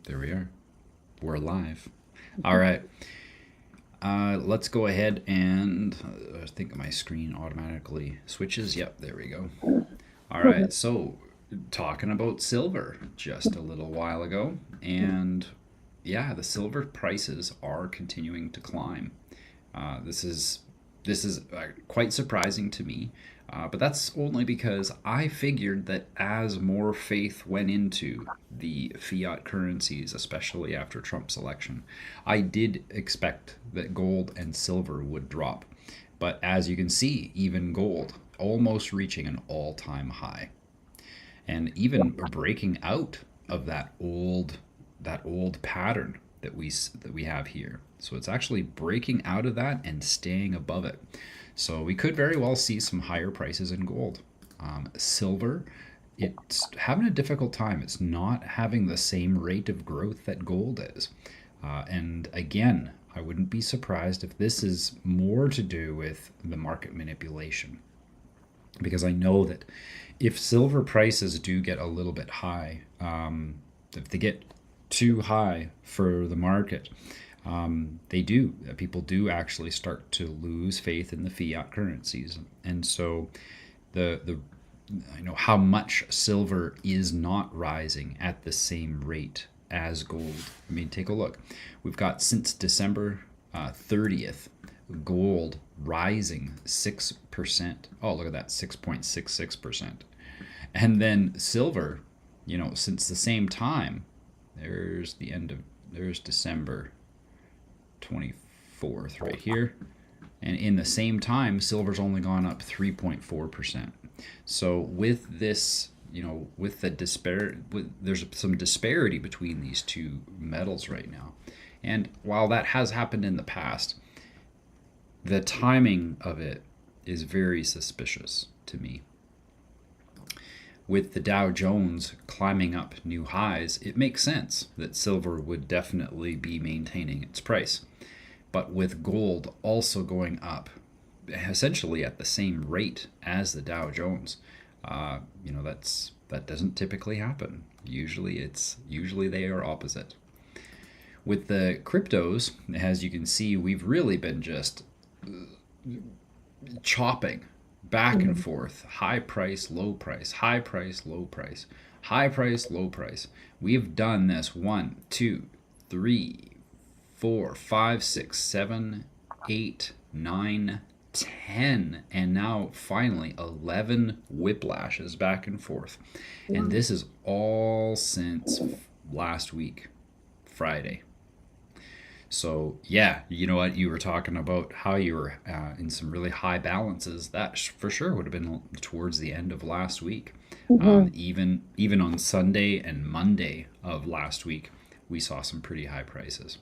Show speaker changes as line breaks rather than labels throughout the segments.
There we are. We're live. All right. Let's go ahead and I think my screen automatically switches. Yep, there we go. All right. So, talking about silver just a little while ago, and yeah, the silver prices are continuing to climb. This is quite surprising to me, but that's only because I figured that as more faith went into the fiat currencies, especially after Trump's election, I did expect that gold and silver would drop. But as you can see, even gold almost reaching an all-time high, and even breaking out of that old pattern that we have here. So it's actually breaking out of that and staying above it. So we could very well see some higher prices in gold. Silver, it's having a difficult time. It's not having the same rate of growth that gold is. And again, I wouldn't be surprised if this is more to do with the market manipulation, because I know that if silver prices do get a little bit high, if they get too high for the market, people do actually start to lose faith in the fiat currencies. And so the I know how much silver is not rising at the same rate as gold. I mean, take a look. We've got since December 30th, gold rising 6%. Oh, look at that, 6.66%. And then silver, since the same time, there's December 24th right here. And in the same time, silver's only gone up 3.4%. So with this, there's some disparity between these two metals right now. And while that has happened in the past, the timing of it is very suspicious to me. With the Dow Jones climbing up new highs, it makes sense that silver would definitely be maintaining its price. But with gold also going up essentially at the same rate as the Dow Jones, that doesn't typically happen. Usually they are opposite. With the cryptos, as you can see, we've really been just chopping back and forth, high price, low price, high price, low price, high price, low price. We've done this 1, 2, 3, 4, 5, 6, 7, 8, 9, 10, and now finally 11 whiplashes back and forth. And this is all since last week, Friday. So yeah, you know what, you were talking about how you were in some really high balances. That for sure would have been towards the end of last week. Even on Sunday and Monday of last week, we saw some pretty high prices.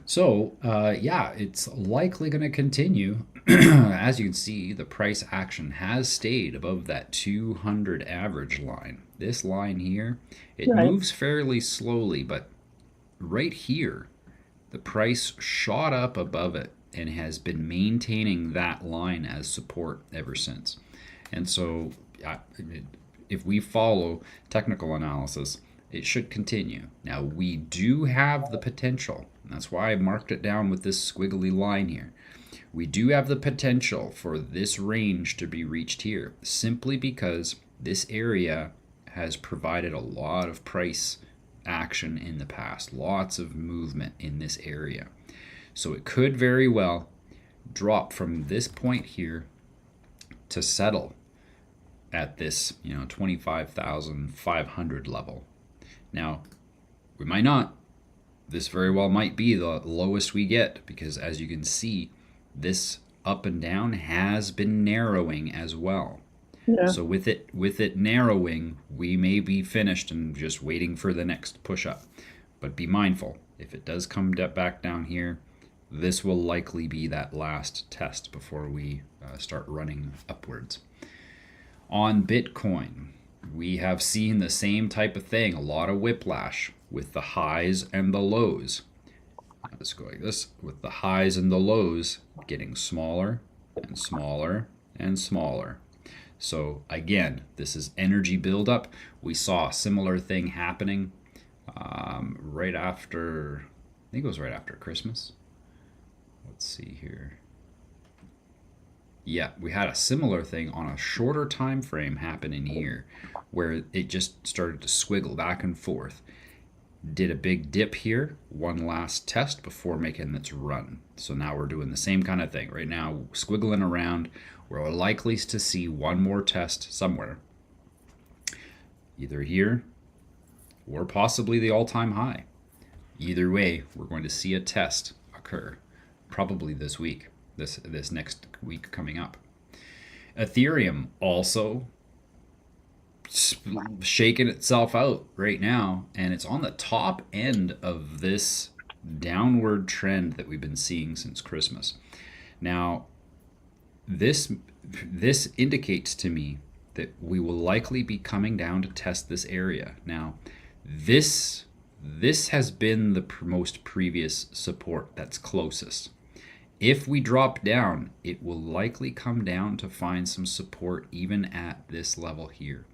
So yeah, it's likely going to continue. As you can see, the price action has stayed above that 200 average line. This line here, it moves fairly slowly, but right here, the price shot up above it and has been maintaining that line as support ever since. And so if we follow technical analysis, it should continue. Now, we do have the potential. That's why I marked it down with this squiggly line here. We do have the potential for this range to be reached here, simply because this area has provided a lot of price action in the past, lots of movement in this area. So it could very well drop from this point here to settle at this 25,500 level. Now, we might not. This very well might be the lowest we get, because as you can see, this up and down has been narrowing as well. Yeah. So with it narrowing, we may be finished and just waiting for the next push up. But be mindful, if it does come back down here, this will likely be that last test before we start running upwards. On Bitcoin, we have seen the same type of thing, a lot of whiplash with the highs and the lows. Let's go like this, with the highs and the lows getting smaller and smaller and smaller. So again, this is energy buildup. We saw a similar thing happening right after, I think it was right after Christmas. Let's see here. Yeah, we had a similar thing on a shorter time frame happen in here where it just started to squiggle back and forth. Did a big dip here, one last test before making its run. So now we're doing the same kind of thing. Right now, squiggling around. We're likely to see one more test somewhere. Either here or possibly the all-time high. Either way, we're going to see a test occur probably this week, this next week coming up. Ethereum also shaking itself out right now, and it's on the top end of this downward trend that we've been seeing since Christmas. Now, this indicates to me that we will likely be coming down to test this area. Now, this has been the most previous support that's closest. If we drop down, it will likely come down to find some support even at this level here.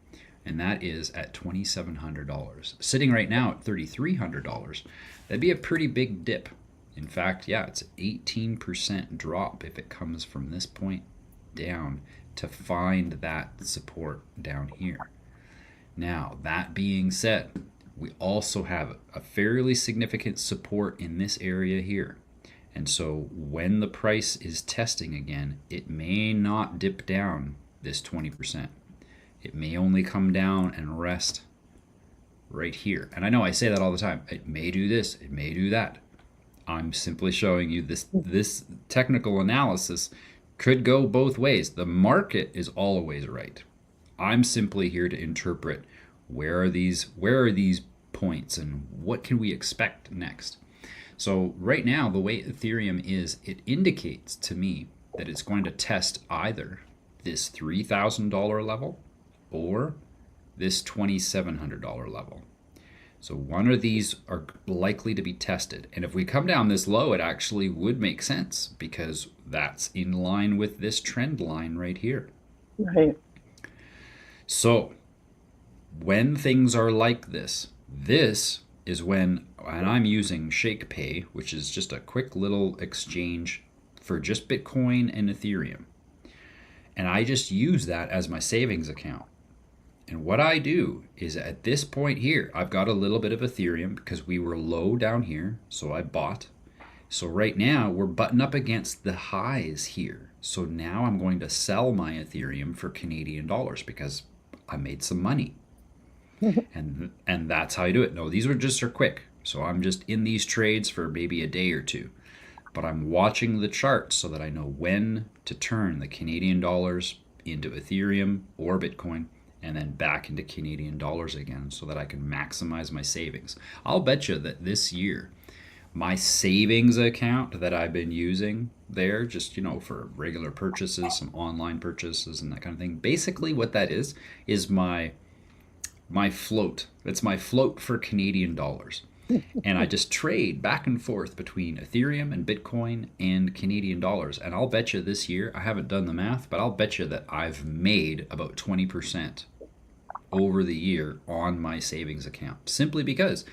And that is at $2,700. Sitting right now at $3,300, that'd be a pretty big dip. In fact, yeah, it's an 18% drop if it comes from this point down to find that support down here. Now, that being said, we also have a fairly significant support in this area here. And so when the price is testing again, it may not dip down this 20%. It may only come down and rest right here. And I know I say that all the time. It may do this, it may do that. I'm simply showing you this technical analysis could go both ways. The market is always right. I'm simply here to interpret where are these points and what can we expect next. So right now, the way Ethereum is, it indicates to me that it's going to test either this $3,000 level or this $2,700 level. So one of these are likely to be tested. And if we come down this low, it actually would make sense because that's in line with this trend line right here.
Right.
So when things are like this is when, and I'm using ShakePay, which is just a quick little exchange for just Bitcoin and Ethereum. And I just use that as my savings account. And what I do is at this point here, I've got a little bit of Ethereum because we were low down here, so I bought. So right now we're butting up against the highs here. So now I'm going to sell my Ethereum for Canadian dollars because I made some money. and that's how I do it. No, these are quick. So I'm just in these trades for maybe a day or two. But I'm watching the charts so that I know when to turn the Canadian dollars into Ethereum or Bitcoin and then back into Canadian dollars again so that I can maximize my savings. I'll bet you that this year, my savings account that I've been using there, just, for regular purchases, some online purchases and that kind of thing, basically what that is my float. It's my float for Canadian dollars. And I just trade back and forth between Ethereum and Bitcoin and Canadian dollars. And I'll bet you this year, I haven't done the math, but I'll bet you that I've made about 20% over the year on my savings account. Simply because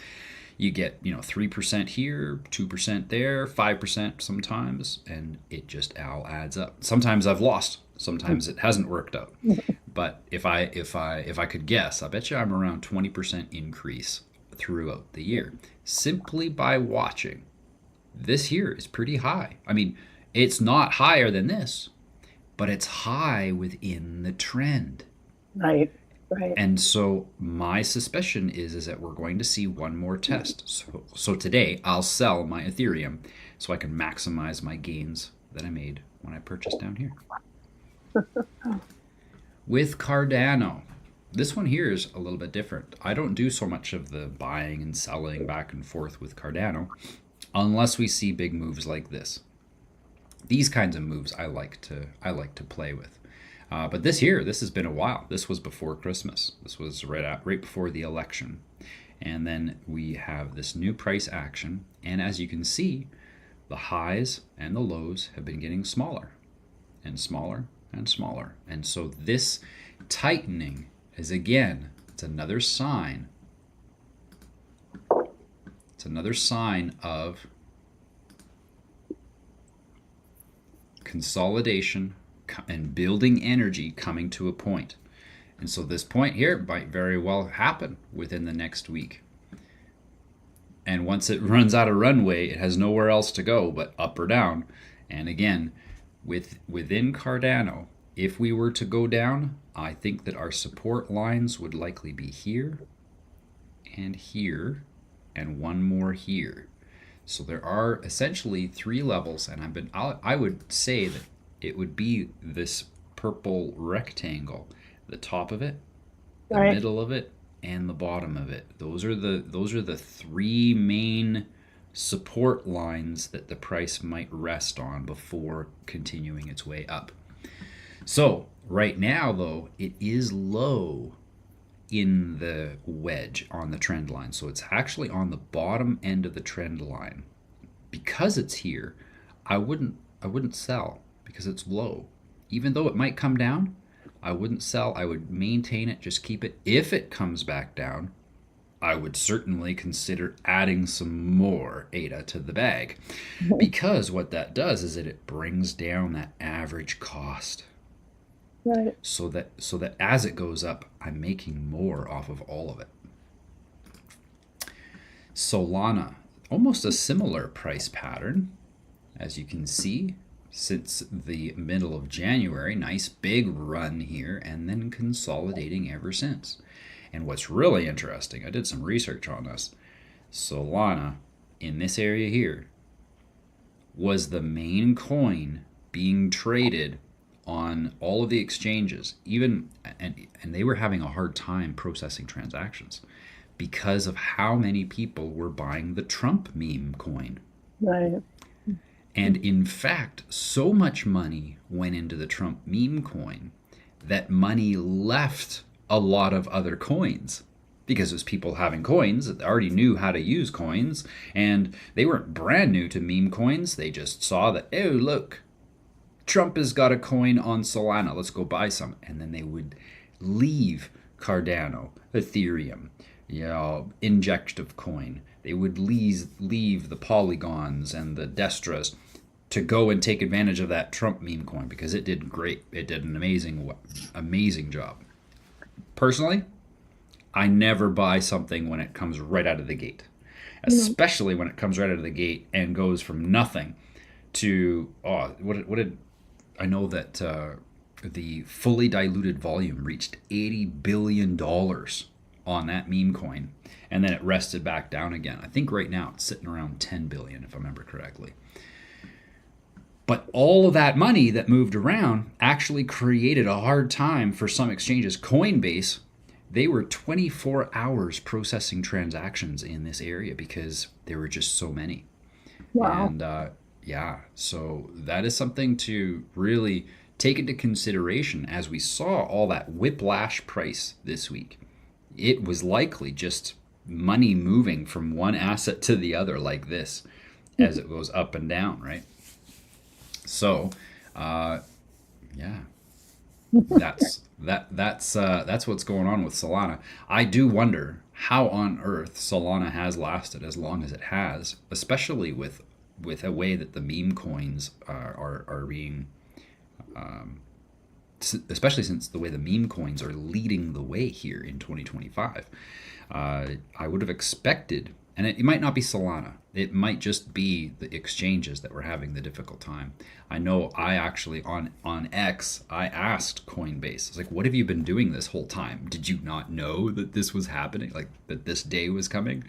you get, 3% here, 2% there, 5% sometimes, and it just all adds up. Sometimes I've lost, sometimes it hasn't worked out. But if I could guess, I bet you I'm around 20% increase throughout the year simply by watching. This here is pretty high. I mean, it's not higher than this, but it's high within the trend.
Right.
And so my suspicion is that we're going to see one more test. So today I'll sell my Ethereum so I can maximize my gains that I made when I purchased down here. With Cardano, this one here is a little bit different. I don't do so much of the buying and selling back and forth with Cardano unless we see big moves like this. These kinds of moves I like to play with. But this has been a while. This was before Christmas. This was right before the election. And then we have this new price action. And as you can see, the highs and the lows have been getting smaller and smaller and smaller. And so this tightening is, again, it's another sign. It's another sign of consolidation and building energy coming to a point. And so this point here might very well happen within the next week. And once it runs out of runway, it has nowhere else to go but up or down. And again, within Cardano, if we were to go down, I think that our support lines would likely be here and here and one more here. So there are essentially 3 levels, and I would say that it would be this purple rectangle, the top of it, the middle of it, and the bottom of it. Those are the 3 main support lines that the price might rest on before continuing its way up. So right now, though, it is low in the wedge on the trend line. So it's actually on the bottom end of the trend line. Because it's here, I wouldn't sell because it's low. Even though it might come down, I wouldn't sell. I would maintain it, just keep it. If it comes back down, I would certainly consider adding some more ADA to the bag, because what that does is that it brings down that average cost.
Right.
So that as it goes up, I'm making more off of all of it. Solana, almost a similar price pattern, as you can see, since the middle of January. Nice big run here, and then consolidating ever since. And what's really interesting, I did some research on this. Solana, in this area here, was the main coin being traded on all of the exchanges, and they were having a hard time processing transactions because of how many people were buying the Trump meme coin.
Right.
And in fact, so much money went into the Trump meme coin that money left a lot of other coins, because it was people having coins that already knew how to use coins, and they weren't brand new to meme coins. They just saw that, oh, look, Trump has got a coin on Solana, let's go buy some. And then they would leave Cardano, Ethereum, Injective coin. They would leave the Polygons and the Destras to go and take advantage of that Trump meme coin, because it did great. It did an amazing job. Personally, I never buy something when it comes right out of the gate, especially when it comes right out of the gate and goes from nothing to, what did I know that the fully diluted volume reached $80 billion on that meme coin, and then it rested back down again. I think right now it's sitting around 10 billion, if I remember correctly. But all of that money that moved around actually created a hard time for some exchanges. Coinbase, they were 24 hours processing transactions in this area because there were just so many.
Wow.
And so that is something to really take into consideration as we saw all that whiplash price this week. It was likely just money moving from one asset to the other like this as it goes up and down, right? So, that's what's going on with Solana. I do wonder how on earth Solana has lasted as long as it has, especially with a way that the meme coins are being, especially since the way the meme coins are leading the way here in 2025. I would have expected, and it might not be Solana. It might just be the exchanges that were having the difficult time. I know I actually, on X, I asked Coinbase, I was like, what have you been doing this whole time? Did you not know that this was happening? Like, that this day was coming?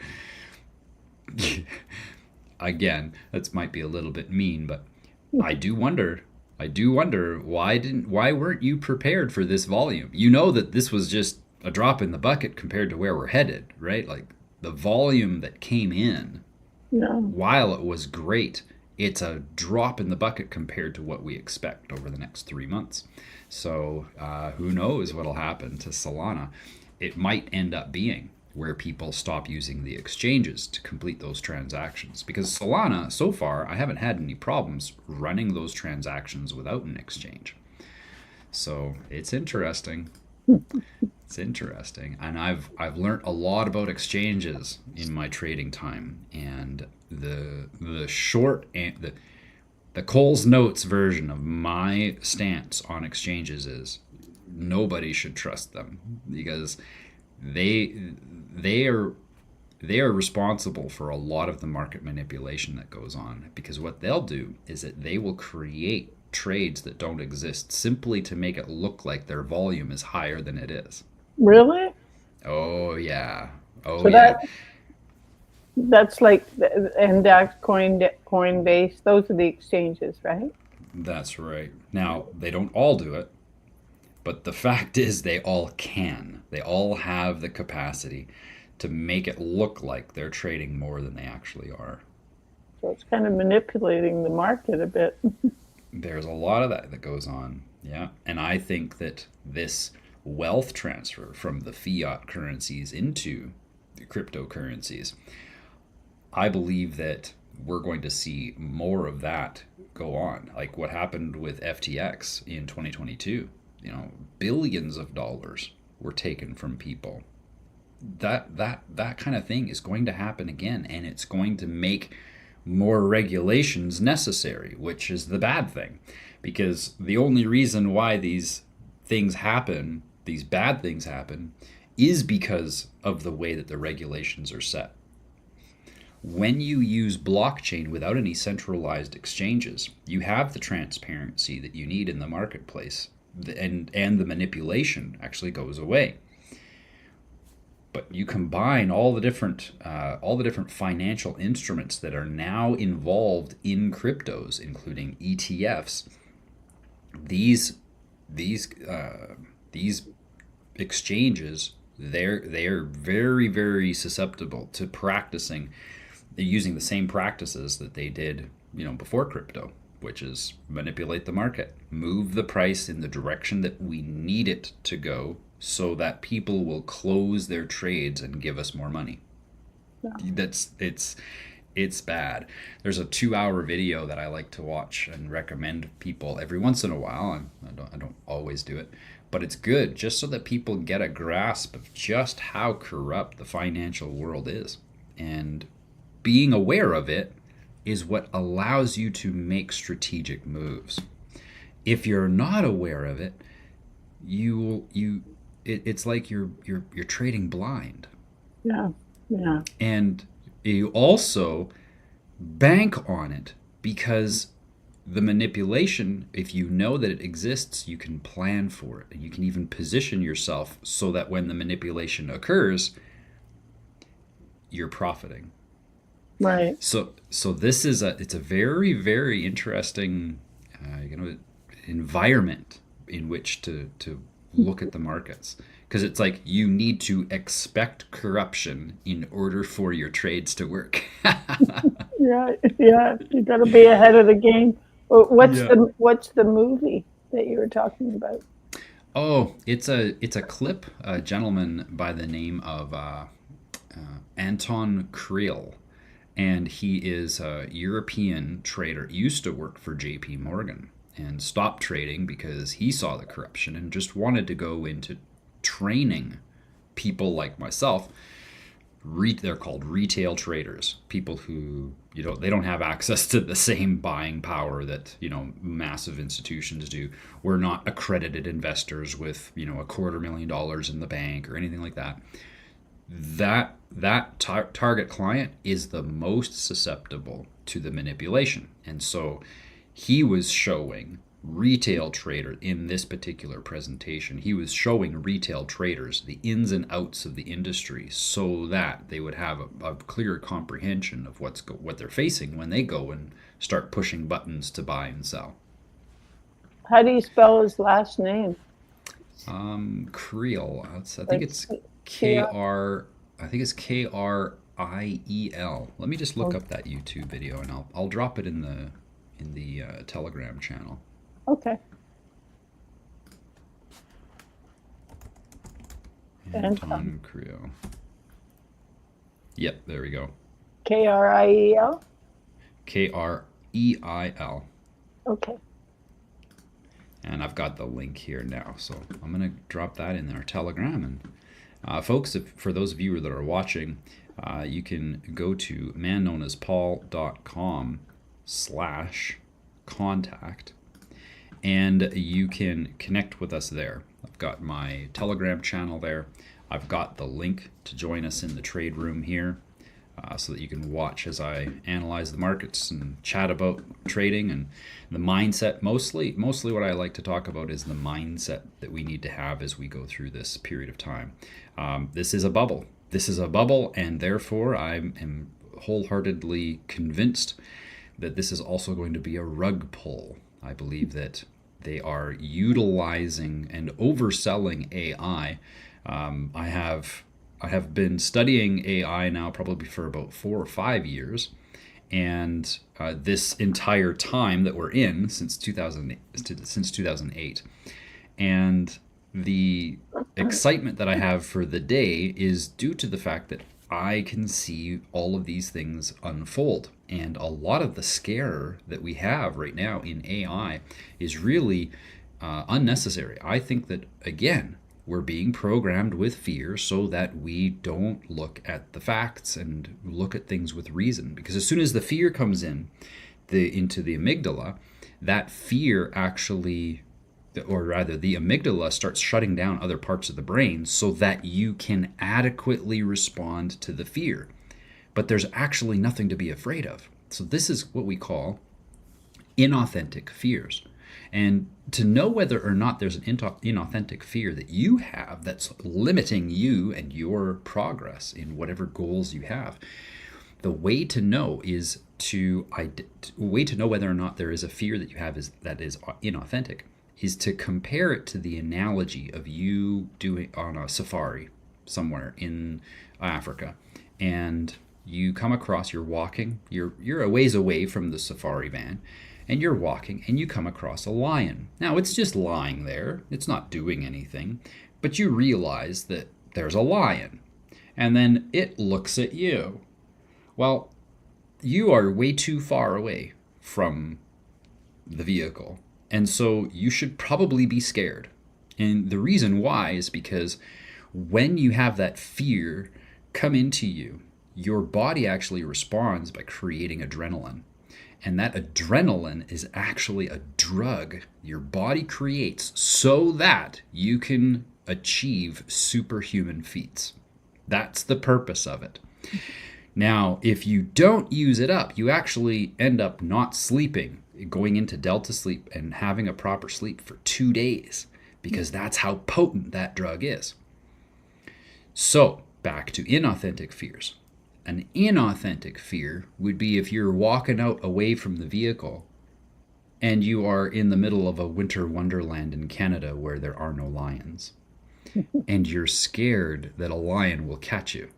Again, that might be a little bit mean, but I do wonder why weren't you prepared for this volume? You know that this was just a drop in the bucket compared to where we're headed, right? Like, the volume that came in, while it was great, it's a drop in the bucket compared to what we expect over the next 3 months. So who knows what'll happen to Solana? It might end up being where people stop using the exchanges to complete those transactions, because Solana, so far, I haven't had any problems running those transactions without an exchange. So it's interesting. It's interesting, and I've learned a lot about exchanges in my trading time, and the short and the Cole's Notes version of my stance on exchanges is nobody should trust them because they they are they are responsible for a lot of the market manipulation that goes on, because what they'll do is that they will create trades that don't exist simply to make it look like their volume is higher than it is.
Really?
Oh yeah. Oh
So
yeah.
that's like the index, Coinbase. Those are the exchanges, right?
That's right. Now, they don't all do it, but the fact is they all can. They all have the capacity to make it look like they're trading more than they actually are.
So it's kind of manipulating the market a bit.
There's a lot of that that goes on. Yeah. And I think that this wealth transfer from the fiat currencies into the cryptocurrencies, I believe that we're going to see more of that go on. Like what happened with FTX in 2022. Billions of dollars were taken from people. That kind of thing is going to happen again, and it's going to make more regulations necessary, which is the bad thing. Because the only reason why these bad things happen, is because of the way that the regulations are set. When you use blockchain without any centralized exchanges, you have the transparency that you need in the marketplace, and the manipulation actually goes away. But you combine all the different financial instruments that are now involved in cryptos, including ETFs. These these these exchanges, they're very, very susceptible to practicing, using the same practices that they did before crypto, which is manipulate the market, move the price in the direction that we need it to go, so that people will close their trades and give us more money.
Yeah.
It's bad. There's a 2-hour video that I like to watch and recommend people every once in a while. I don't always do it, but it's good just so that people get a grasp of just how corrupt the financial world is. And being aware of it is what allows you to make strategic moves. If you're not aware of it, it's like you're trading blind.
Yeah. Yeah.
And you also bank on it, because the manipulation, if you know that it exists, you can plan for it, and you can even position yourself so that when the manipulation occurs, you're profiting.
Right.
So this is it's a very, very interesting environment in which to look at the markets, because it's like you need to expect corruption in order for your trades to work.
Yeah. Yeah. You got to be ahead of the game. What's
Yeah.
the movie that you were talking about?
Oh, it's a clip. A gentleman by the name of Anton Creel, and he is a European trader. Used to work for J.P. Morgan and stopped trading because he saw the corruption and just wanted to go into training people like myself. They're called retail traders, people who they don't have access to the same buying power that massive institutions do. We're not accredited investors with $250,000 in the bank or anything like that. That target client is the most susceptible to the manipulation. And so he was showing retail traders in this particular presentation. He was showing retail traders the ins and outs of the industry, so that they would have a clear comprehension of what they're facing when they go and start pushing buttons to buy and sell.
How do you spell his last name?
Creel. I think
Like
it's
C-
KR. I think it's Kriel. Let me just look
oh,
up that YouTube video, and I'll drop it in the Telegram channel.
okay. Anton.
Anton Creel. Yep, there we go.
Kriel.
Kriel.
Okay.
And I've got the link here now, so I'm going to drop that in our Telegram. And folks, for those of you that are watching, you can go to manknownaspaul.com/contact, and you can connect with us there. I've got my Telegram channel there. I've got the link to join us in the trade room here, so that you can watch as I analyze the markets and chat about trading and the mindset. Mostly what I like to talk about is the mindset that we need to have as we go through this period of time. This is a bubble. And therefore I am wholeheartedly convinced that this is also going to be a rug pull. I believe that they are utilizing and overselling AI. I have been studying AI now probably for about 4 or 5 years, and this entire time that we're in since 2008, and the excitement that I have for the day is due to the fact that I can see all of these things unfold, and a lot of the scare that we have right now in AI is really unnecessary. I think that, again, we're being programmed with fear so that we don't look at the facts and look at things with reason. Because as soon as the fear comes into the amygdala, that fear actually, or rather the amygdala starts shutting down other parts of the brain so that you can adequately respond to the fear. But there's actually nothing to be afraid of. So this is what we call inauthentic fears. And to know whether or not there's an inauthentic fear that you have that's limiting you and your progress in whatever goals you have, the way to know is way to know whether or not there is a fear that you have that is inauthentic is to compare it to the analogy of you doing on a safari somewhere in Africa, and you come across, you're walking, you're a ways away from the safari van, and you're walking and you come across a lion. Now, it's just lying there. It's not doing anything, but you realize that there's a lion, and then it looks at you. Well, you are way too far away from the vehicle, and so you should probably be scared. And the reason why is because when you have that fear come into you, your body actually responds by creating adrenaline. And that adrenaline is actually a drug your body creates so that you can achieve superhuman feats. That's the purpose of it. Now, if you don't use it up, you actually end up not sleeping, going into delta sleep and having a proper sleep for 2 days, because that's how potent that drug is. So, back to inauthentic fears. An inauthentic fear would be if you're walking out away from the vehicle and you are in the middle of a winter wonderland in Canada where there are no lions, and you're scared that a lion will catch you.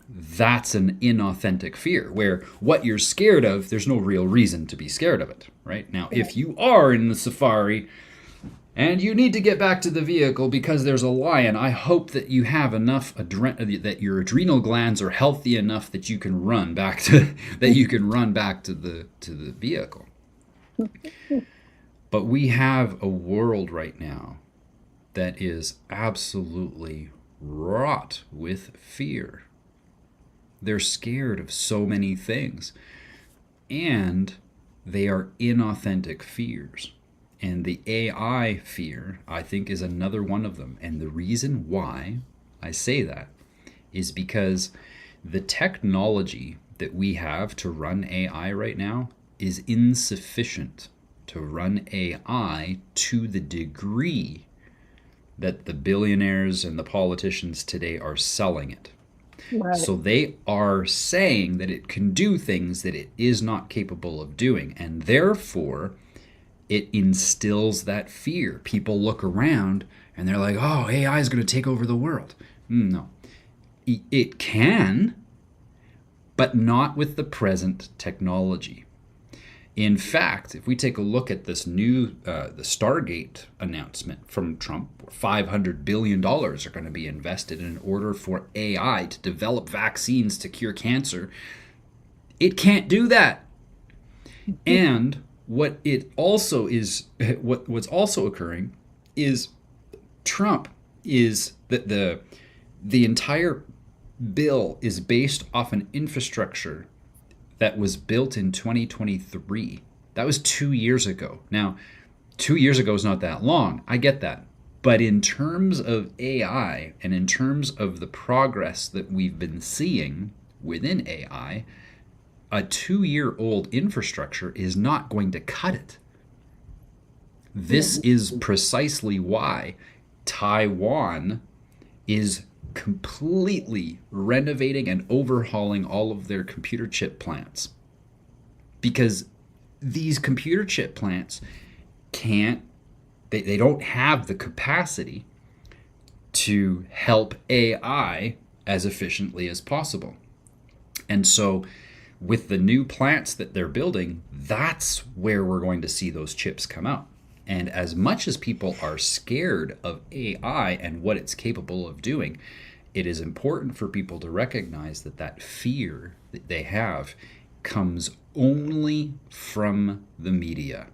That's an inauthentic fear, where what you're scared of, there's no real reason to be scared of it, right? Now, if you are in the safari and you need to get back to the vehicle because there's a lion, I hope that you have enough that your adrenal glands are healthy enough that you can run back to the vehicle. But we have a world right now that is absolutely wrought with fear. They're scared of so many things, and they are inauthentic fears. And the AI fear, I think, is another one of them. And the reason why I say that is because the technology that we have to run AI right now is insufficient to run AI to the degree that the billionaires and the politicians today are selling it.
Right.
So they are saying that it can do things that it is not capable of doing, and therefore it instills that fear. People look around and they're like, oh, AI is going to take over the world. No. It can, but not with the present technology. In fact, if we take a look at this new, the Stargate announcement from Trump, $500 billion are going to be invested in order for AI to develop vaccines to cure cancer. It can't do that. And what it also is, what's also occurring is Trump is that the entire bill is based off an infrastructure that was built in 2023. That was 2 years ago. Now, 2 years ago is not that long. I get that. But in terms of AI and in terms of the progress that we've been seeing within AI, a 2-year-old infrastructure is not going to cut it. This is precisely why Taiwan is completely renovating and overhauling all of their computer chip plants. Because these computer chip plants they don't have the capacity to help AI as efficiently as possible. And so with the new plants that they're building, that's where we're going to see those chips come out. And as much as people are scared of AI and what it's capable of doing, it is important for people to recognize that that fear that they have comes only from the media.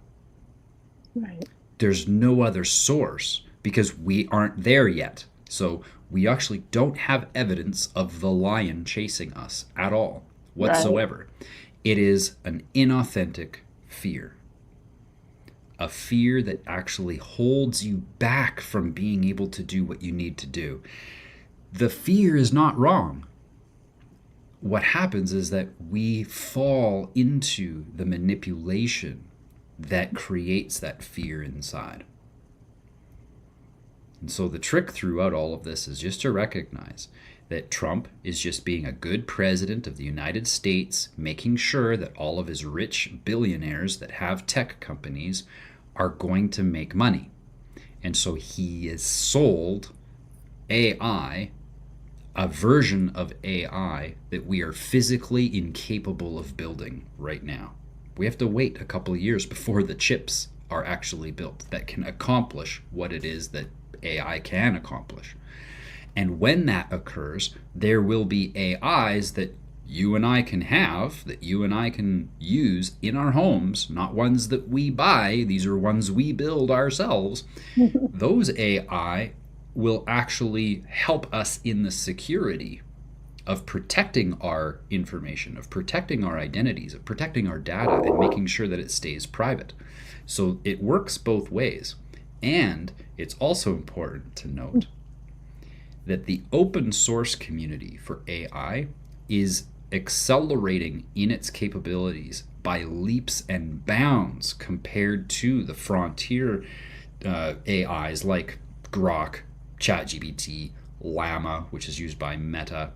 Right.
There's no other source because we aren't there yet. So we actually don't have evidence of the lion chasing us at all whatsoever. Right. It is an inauthentic fear. A fear that actually holds you back from being able to do what you need to do. The fear is not wrong. What happens is that we fall into the manipulation that creates that fear inside. And so the trick throughout all of this is just to recognize that Trump is just being a good president of the United States, making sure that all of his rich billionaires that have tech companies are going to make money. And so he has sold AI, a version of AI that we are physically incapable of building right now. We have to wait a couple of years before the chips are actually built that can accomplish what it is that AI can accomplish. And when that occurs, there will be AIs that you and I can have, that you and I can use in our homes, not ones that we buy. These are ones we build ourselves. Those AI will actually help us in the security of protecting our information, of protecting our identities, of protecting our data, and making sure that it stays private. So it works both ways. And it's also important to note that the open source community for AI is accelerating in its capabilities by leaps and bounds compared to the frontier AIs like Grok, ChatGPT, Llama, which is used by Meta.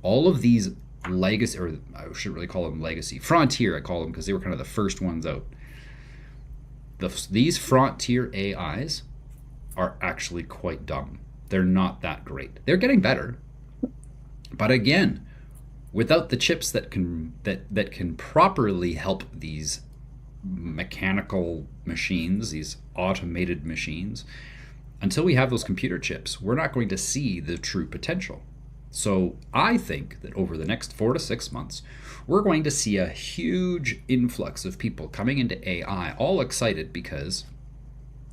All of these legacy, or I shouldn't really call them legacy, frontier I call them because they were kind of the first ones out. These frontier AIs are actually quite dumb. They're not that great. They're getting better. But again, without the chips that can properly help these mechanical machines, these automated machines, until we have those computer chips, we're not going to see the true potential. So I think that over the next 4 to 6 months, we're going to see a huge influx of people coming into AI, all excited because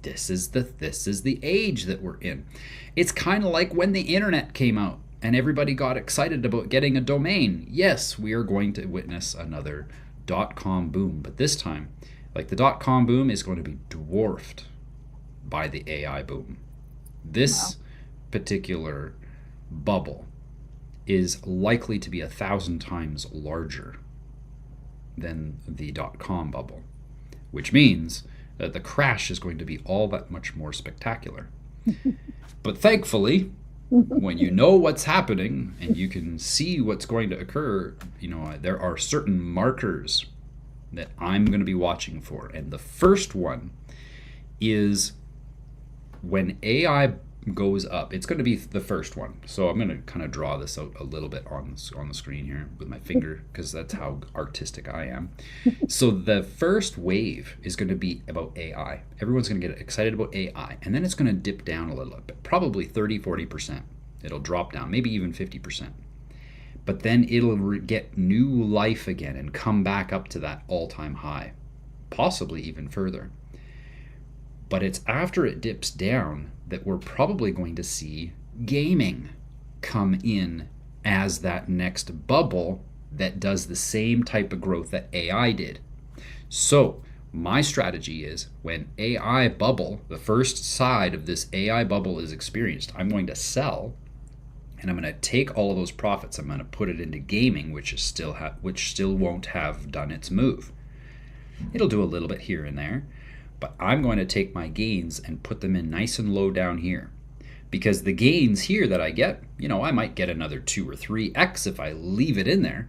this is the age that we're in. It's kind of like when the internet came out and everybody got excited about getting a domain. Yes, we are going to witness another .com boom, but this time, like the .com boom is going to be dwarfed by the AI boom. This particular bubble is likely to be 1,000 times larger than the .com bubble, which means that the crash is going to be all that much more spectacular. But thankfully, when you know what's happening and you can see what's going to occur, there are certain markers that I'm going to be watching for. And the first one is when AI goes up. It's going to be the first one. So I'm going to kind of draw this out a little bit on the screen here with my finger because that's how artistic I am. So the first wave is going to be about AI. Everyone's going to get excited about AI. And then it's going to dip down a little bit, probably 30-40%. It'll drop down, maybe even 50%. But then it'll get new life again and come back up to that all-time high. possibly even further. But it's after it dips down that we're probably going to see gaming come in as that next bubble that does the same type of growth that AI did. So my strategy is when AI bubble, the first side of this AI bubble is experienced, I'm going to sell, and I'm going to take all of those profits. I'm going to put it into gaming, which still won't have done its move. It'll do a little bit here and there, but I'm going to take my gains and put them in nice and low down here. Because the gains here that I get, I might get another 2 or 3x if I leave it in there.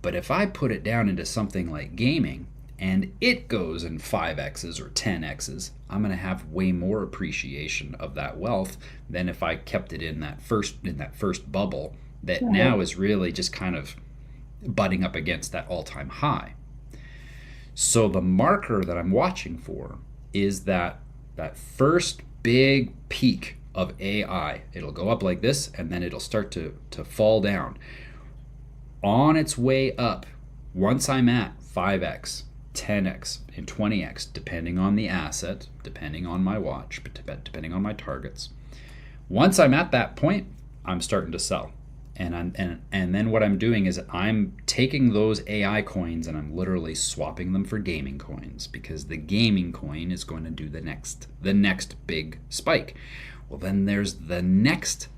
But if I put it down into something like gaming and it goes in 5x's or 10x's, I'm going to have way more appreciation of that wealth than if I kept it in that first bubble that now is really just kind of butting up against that all-time high. So the marker that I'm watching for is that first big peak of AI. It'll go up like this, and then it'll start to fall down. On its way up, once I'm at 5x, 10x, and 20x, depending on the asset, depending on my watch, depending on my targets. Once I'm at that point, I'm starting to sell. And then what I'm doing is I'm taking those AI coins and I'm literally swapping them for gaming coins, because the gaming coin is going to do the next big spike. Well, then there's the next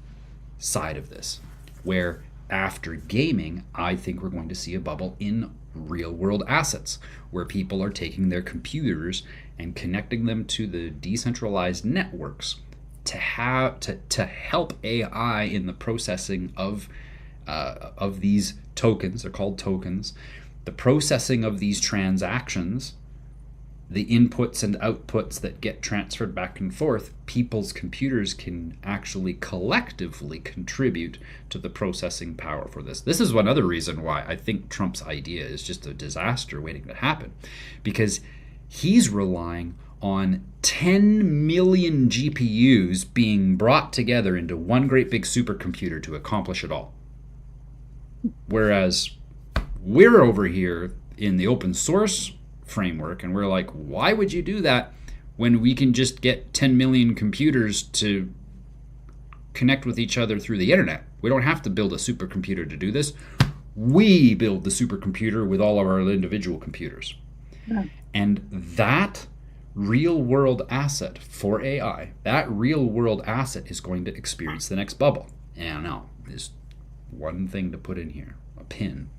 side of this, where after gaming, I think we're going to see a bubble in real world assets, where people are taking their computers and connecting them to the decentralized networks to help AI in the processing of these tokens. They're called tokens. The processing of these transactions, the inputs and outputs that get transferred back and forth, people's computers can actually collectively contribute to the processing power for this. This is one other reason why I think Trump's idea is just a disaster waiting to happen, because he's relying on 10 million GPUs being brought together into one great big supercomputer to accomplish it all. Whereas we're over here in the open source framework, and we're like, why would you do that when we can just get 10 million computers to connect with each other through the internet? We don't have to build a supercomputer to do this. We build the supercomputer with all of our individual computers. Yeah. And that real world asset for AI, that real world asset is going to experience the next bubble. And now, there's one thing to put in here, a pin.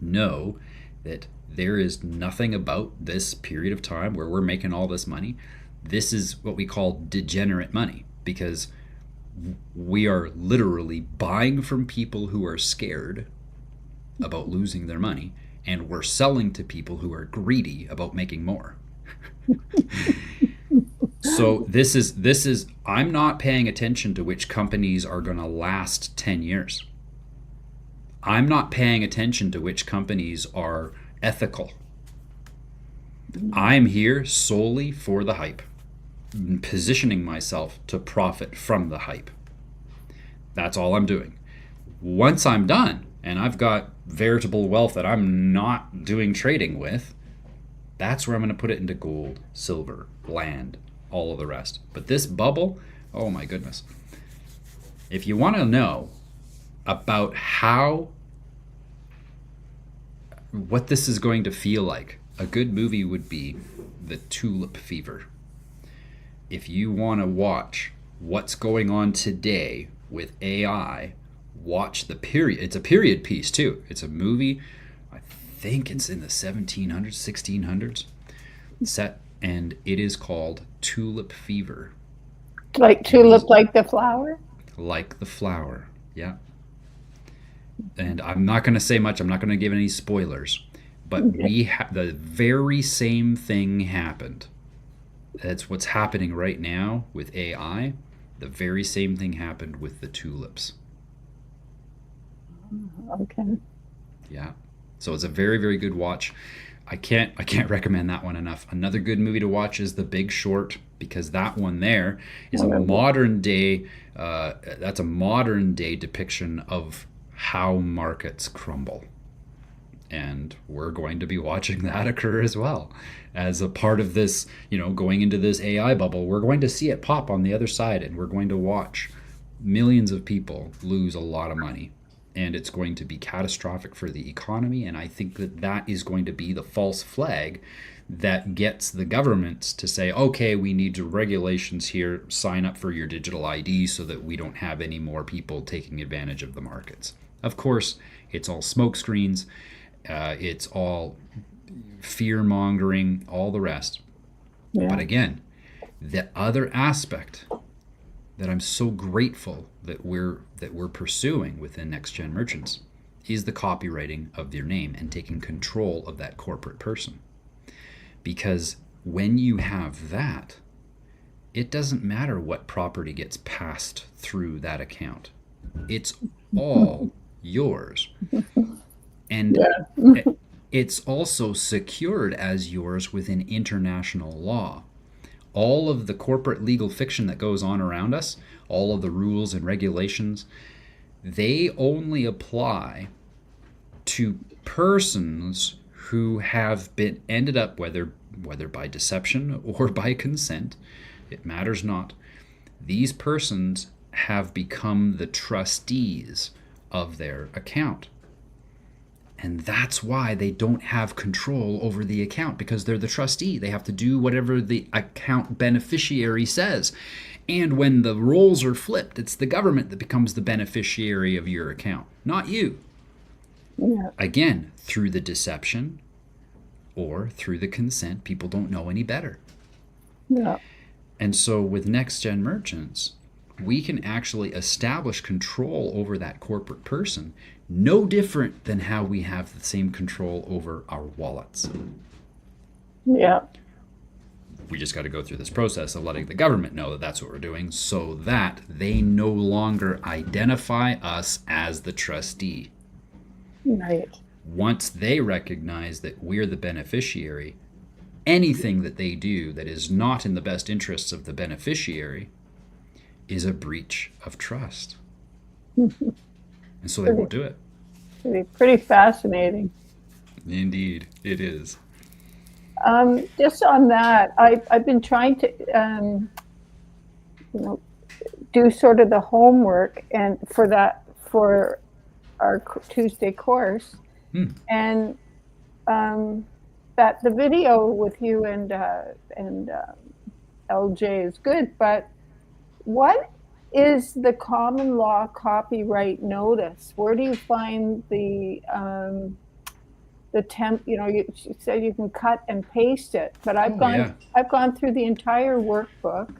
Know that there is nothing about this period of time where we're making all this money. This is what we call degenerate money, because we are literally buying from people who are scared about losing their money, and we're selling to people who are greedy about making more. So this is I'm not paying attention to which companies are going to last 10 years. I'm not paying attention to which companies are ethical. I'm here solely for the hype, positioning myself to profit from the hype. That's all I'm doing. Once I'm done and I've got veritable wealth that I'm not doing trading with, that's where I'm going to put it into gold, silver, land, all of the rest. But this bubble, oh my goodness. If you want to know about what this is going to feel like, a good movie would be The Tulip Fever. If you want to watch what's going on today with AI, watch the period. It's a period piece too. It's a movie, I think it's in the 1700s, 1600s set, and it is called Tulip Fever.
Like tulip, like the flower?
Like the flower, yeah. And I'm not going to say much. I'm not going to give any spoilers. But the very same thing happened. That's what's happening right now with AI. The very same thing happened with the tulips.
Okay.
Yeah. So it's a very, very good watch. I can't recommend that one enough. Another good movie to watch is The Big Short, because that one there is a modern day. That's a modern day depiction of how markets crumble. And we're going to be watching that occur as well. As a part of this, going into this AI bubble, we're going to see it pop on the other side, and we're going to watch millions of people lose a lot of money. And it's going to be catastrophic for the economy. And I think that is going to be the false flag that gets the governments to say, okay, we need regulations here, sign up for your digital ID so that we don't have any more people taking advantage of the markets. Of course, it's all smoke screens. It's all fear mongering, all the rest.
Yeah.
But again, the other aspect that I'm so grateful that we're pursuing within NextGen Merchants is the copywriting of your name and taking control of that corporate person. Because when you have that, it doesn't matter what property gets passed through that account. It's all yours. And it's also secured as yours within international law. All of the corporate legal fiction that goes on around us, all of the rules and regulations, they only apply to persons who have ended up, whether by deception or by consent, it matters not. These persons have become the trustees of their account. And that's why they don't have control over the account, because they're the trustee. They have to do whatever the account beneficiary says. And when the roles are flipped, it's the government that becomes the beneficiary of your account, not you.
Yeah.
Again, through the deception or through the consent, people don't know any better.
Yeah.
And so with NextGen Merchants, we can actually establish control over that corporate person, no different than how we have the same control over our wallets.
Yeah.
We just got to go through this process of letting the government know that that's what we're doing, so that they no longer identify us as the trustee.
Right.
Once they recognize that we're the beneficiary, anything that they do that is not in the best interests of the beneficiary is a breach of trust. And so they won't do it.
Pretty fascinating.
Indeed, it is.
Just on that, I've been trying to, do sort of the homework and for our Tuesday course, and that the video with you and LJ is good, but what is the common law copyright notice? Where do you find the you said you can cut and paste it, but I've gone through the entire workbook.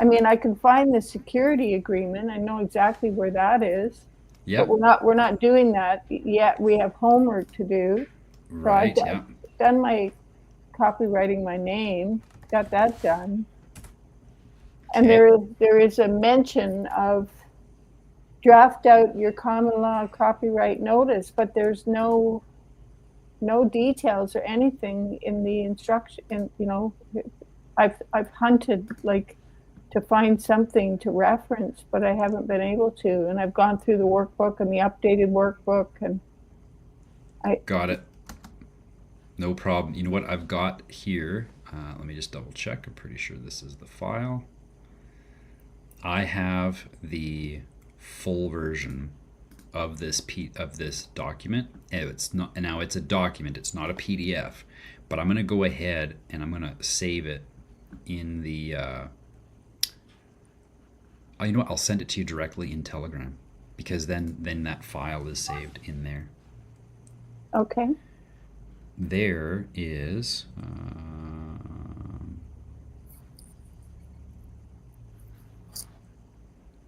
I mean, I can find the security agreement. I know exactly where that is.
Yeah.
But we're not doing that yet. We have homework to do.
Right.
So I've done my copywriting my name, got that done. And there is a mention of draft out your common law copyright notice, but there's no details or anything in the instruction. And I've hunted to find something to reference, but I haven't been able to. And I've gone through the workbook and the updated workbook, and I
got it. No problem. You know what I've got here? Let me just double check. I'm pretty sure this is the file. I have the full version of this document. It's not, now it's a document. It's not a PDF, but I'm going to go ahead and I'm going to save it in the. You know what? I'll send it to you directly in Telegram, because then that file is saved in there.
Okay.
There is.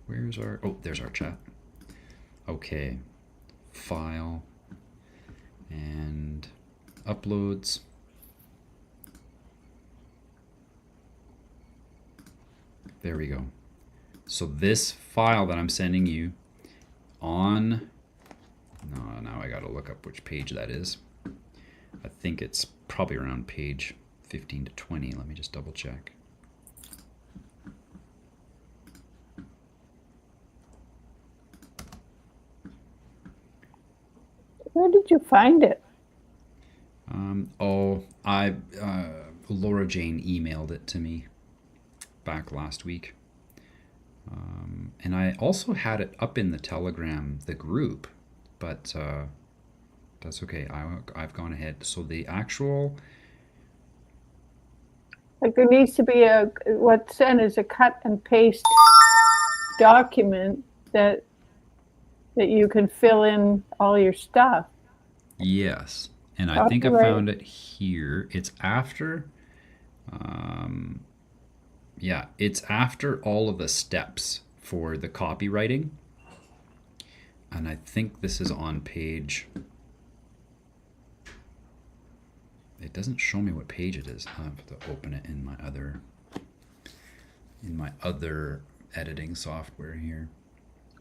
Where's our... Oh, there's our chat. Okay. File. And uploads. There we go. So this file that I'm sending you on... No, now I gotta look up which page that is. I think it's probably around page 15 to 20. Let me just double check.
Where did you find it?
Laura Jane emailed it to me back last week. And I also had it up in the Telegram, the group, but that's okay. I've gone ahead. So the actual,
Like there needs to be what's sent is a cut and paste document that you can fill in all your stuff.
yes, and I think I
Copyright.
found it here. It's after, um, yeah, it's after all of the steps for the copywriting. And I think this is on page. It doesn't show me what page it is. I have to open it in my other editing software here.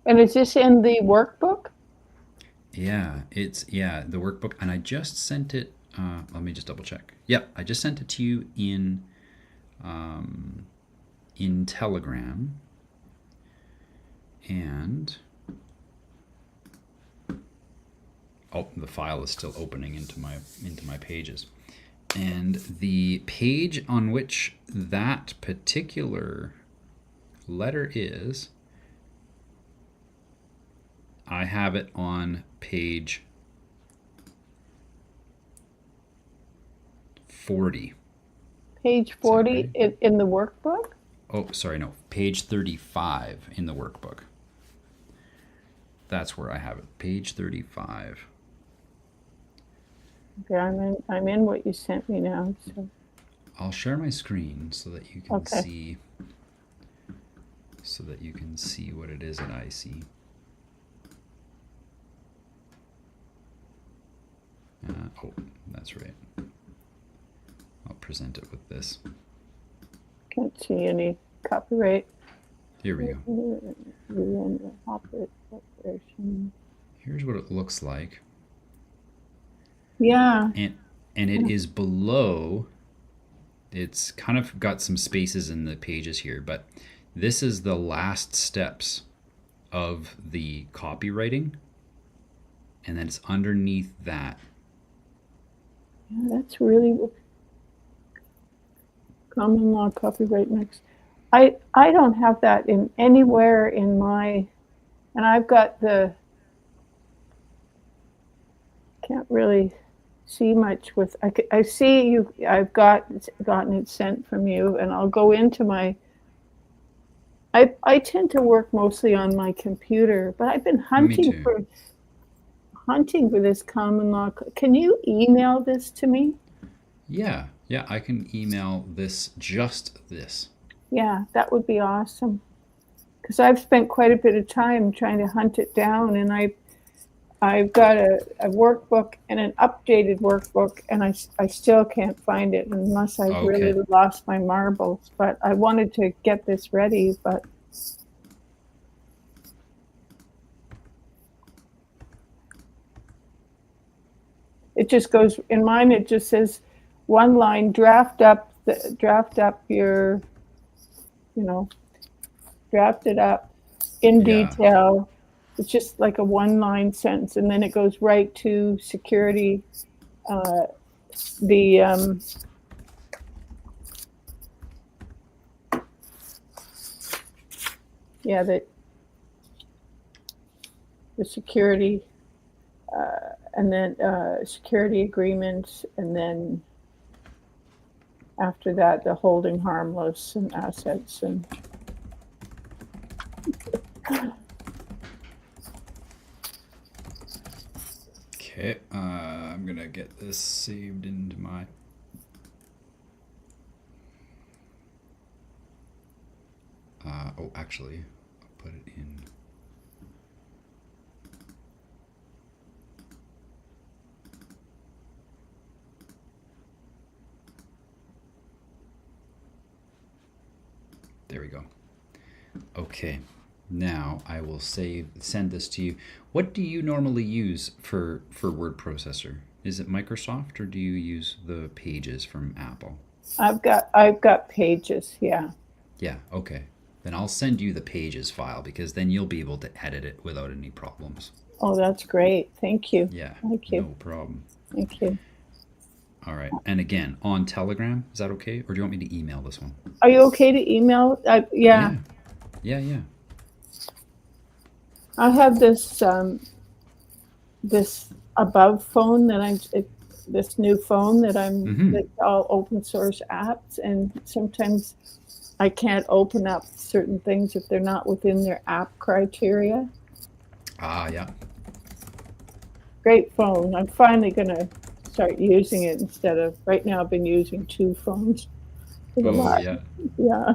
And is this in the workbook?
Yeah, it's the workbook, and I just sent it. Let me just double check. Yep, I just sent it to you in Telegram, and oh, the file is still opening into my pages. And the page on which that particular letter is, I have it on page 40.
Page
Is that
40
right?
in the workbook?
Oh, sorry, no. Page 35 in the workbook. That's where I have it. Page 35.
Okay, I'm in what you sent me now. So
I'll share my screen so that you can
okay.
see what it is that I see. Oh, that's right. I'll present it with this.
Can't see any copyright.
Here we go. Here's what it looks like.
Yeah.
And it is below. It's kind of got some spaces in the pages here, but this is the last steps of the copywriting, and then it's underneath that.
Yeah, that's really common law copyright mix. I don't have that in anywhere in my, and I've got can't really see much with, I see you, I've gotten it sent from you, and I'll go into my, I tend to work mostly on my computer, but I've been
Me too.
hunting for this common law. Can you email this to me?
Yeah, I can email just this.
Yeah, that would be awesome. Because I've spent quite a bit of time trying to hunt it down, and I've got a workbook and an updated workbook, and I still can't find it unless I've really
Okay.
lost my marbles. But I wanted to get this ready, but it just goes in mine. It just says one line: draft up your, you know, draft it up in
Yeah.
detail. It's just like a one line sentence, and then it goes right to security. The yeah, the security, and then security agreements, and then after that, the holding harmless and assets and.
Okay. I'm gonna get this saved into my. Oh, actually, I'll put it in. There we go. Okay. Now I will send this to you. What do you normally use for word processor? Is it Microsoft, or do you use the Pages from Apple?
I've got pages. Yeah.
Yeah, okay. Then I'll send you the Pages file, because then you'll be able to edit it without any problems.
Oh, that's great. Thank you.
Yeah,
Thank you.
no problem.
Thank you.
All right. And again, on Telegram, is that okay? Or do you want me to email this one?
Are you okay to email? Yeah,
Yeah. Yeah, yeah.
I have this above phone that this new phone that
Mm-hmm.
that's all open source apps, and sometimes I can't open up certain things if they're not within their app criteria.
Ah, yeah.
Great phone. I'm finally gonna start using it instead of right now. I've been using two phones for the
Oh,
last.
yeah.
Yeah.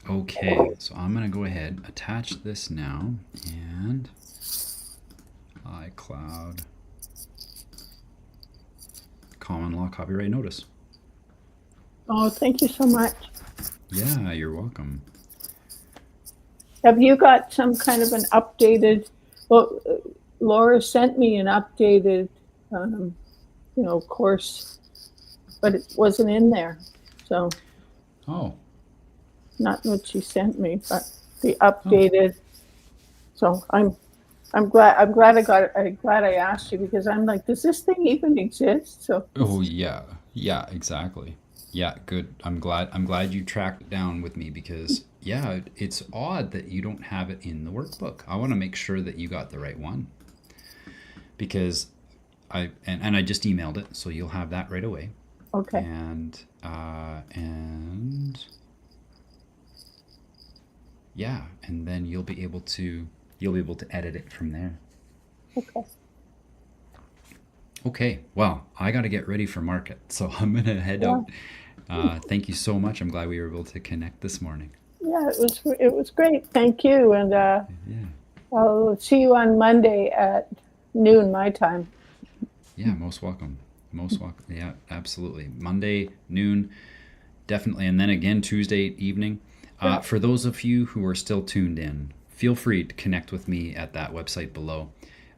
Okay. So I'm going to go ahead, attach this now, and iCloud common law copyright notice.
Oh, thank you so much.
Yeah, you're welcome.
Have you got some kind of an updated? Well, Laura sent me an updated, um, course, but it wasn't in there. So
Oh,
not what she sent me, but the
oh,
updated. So I'm glad I'm glad I asked you because I'm like, does this thing even exist? So
oh, yeah, yeah, exactly. Yeah, good. I'm glad you tracked it down with me because yeah, it's odd that you don't have it in the workbook. I want to make sure that you got the right one because and I just emailed it, so you'll have that right away.
okay,
And yeah, and then you'll be able to edit it from there.
okay,
Okay, well, I got to get ready for market, so I'm gonna head
yeah,
out. Thank you so much. I'm glad we were able to connect this morning.
yeah. It was great. Thank you, and
Yeah,
I'll see you on Monday at noon my time.
yeah, most welcome. Most welcome. Yeah, absolutely. Monday noon, definitely, and then again Tuesday evening.
Yeah.
For those of you who are still tuned in, feel free to connect with me at that website below.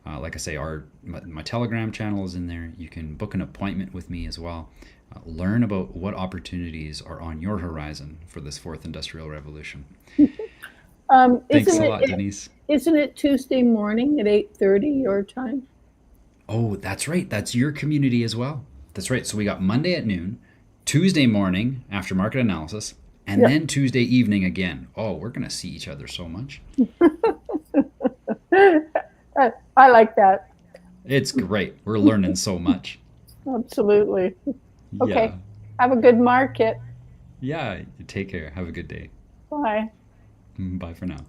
Like I say, my Telegram channel is in there. You can book an appointment with me as well. Learn about what opportunities are on your horizon for this fourth industrial revolution. Thanks
Isn't
a
it?
lot, Denise.
Isn't it Tuesday morning at 8:30 your time?
Oh, that's right. That's your community as well. That's right. So we got Monday at noon, Tuesday morning after market analysis, and
Yep.
then Tuesday evening again. Oh, we're going to see each other so much.
I like that.
It's great. We're learning so much.
Absolutely.
Yeah.
Okay. Have a good market.
Yeah. Take care. Have a good day.
Bye.
Bye for now.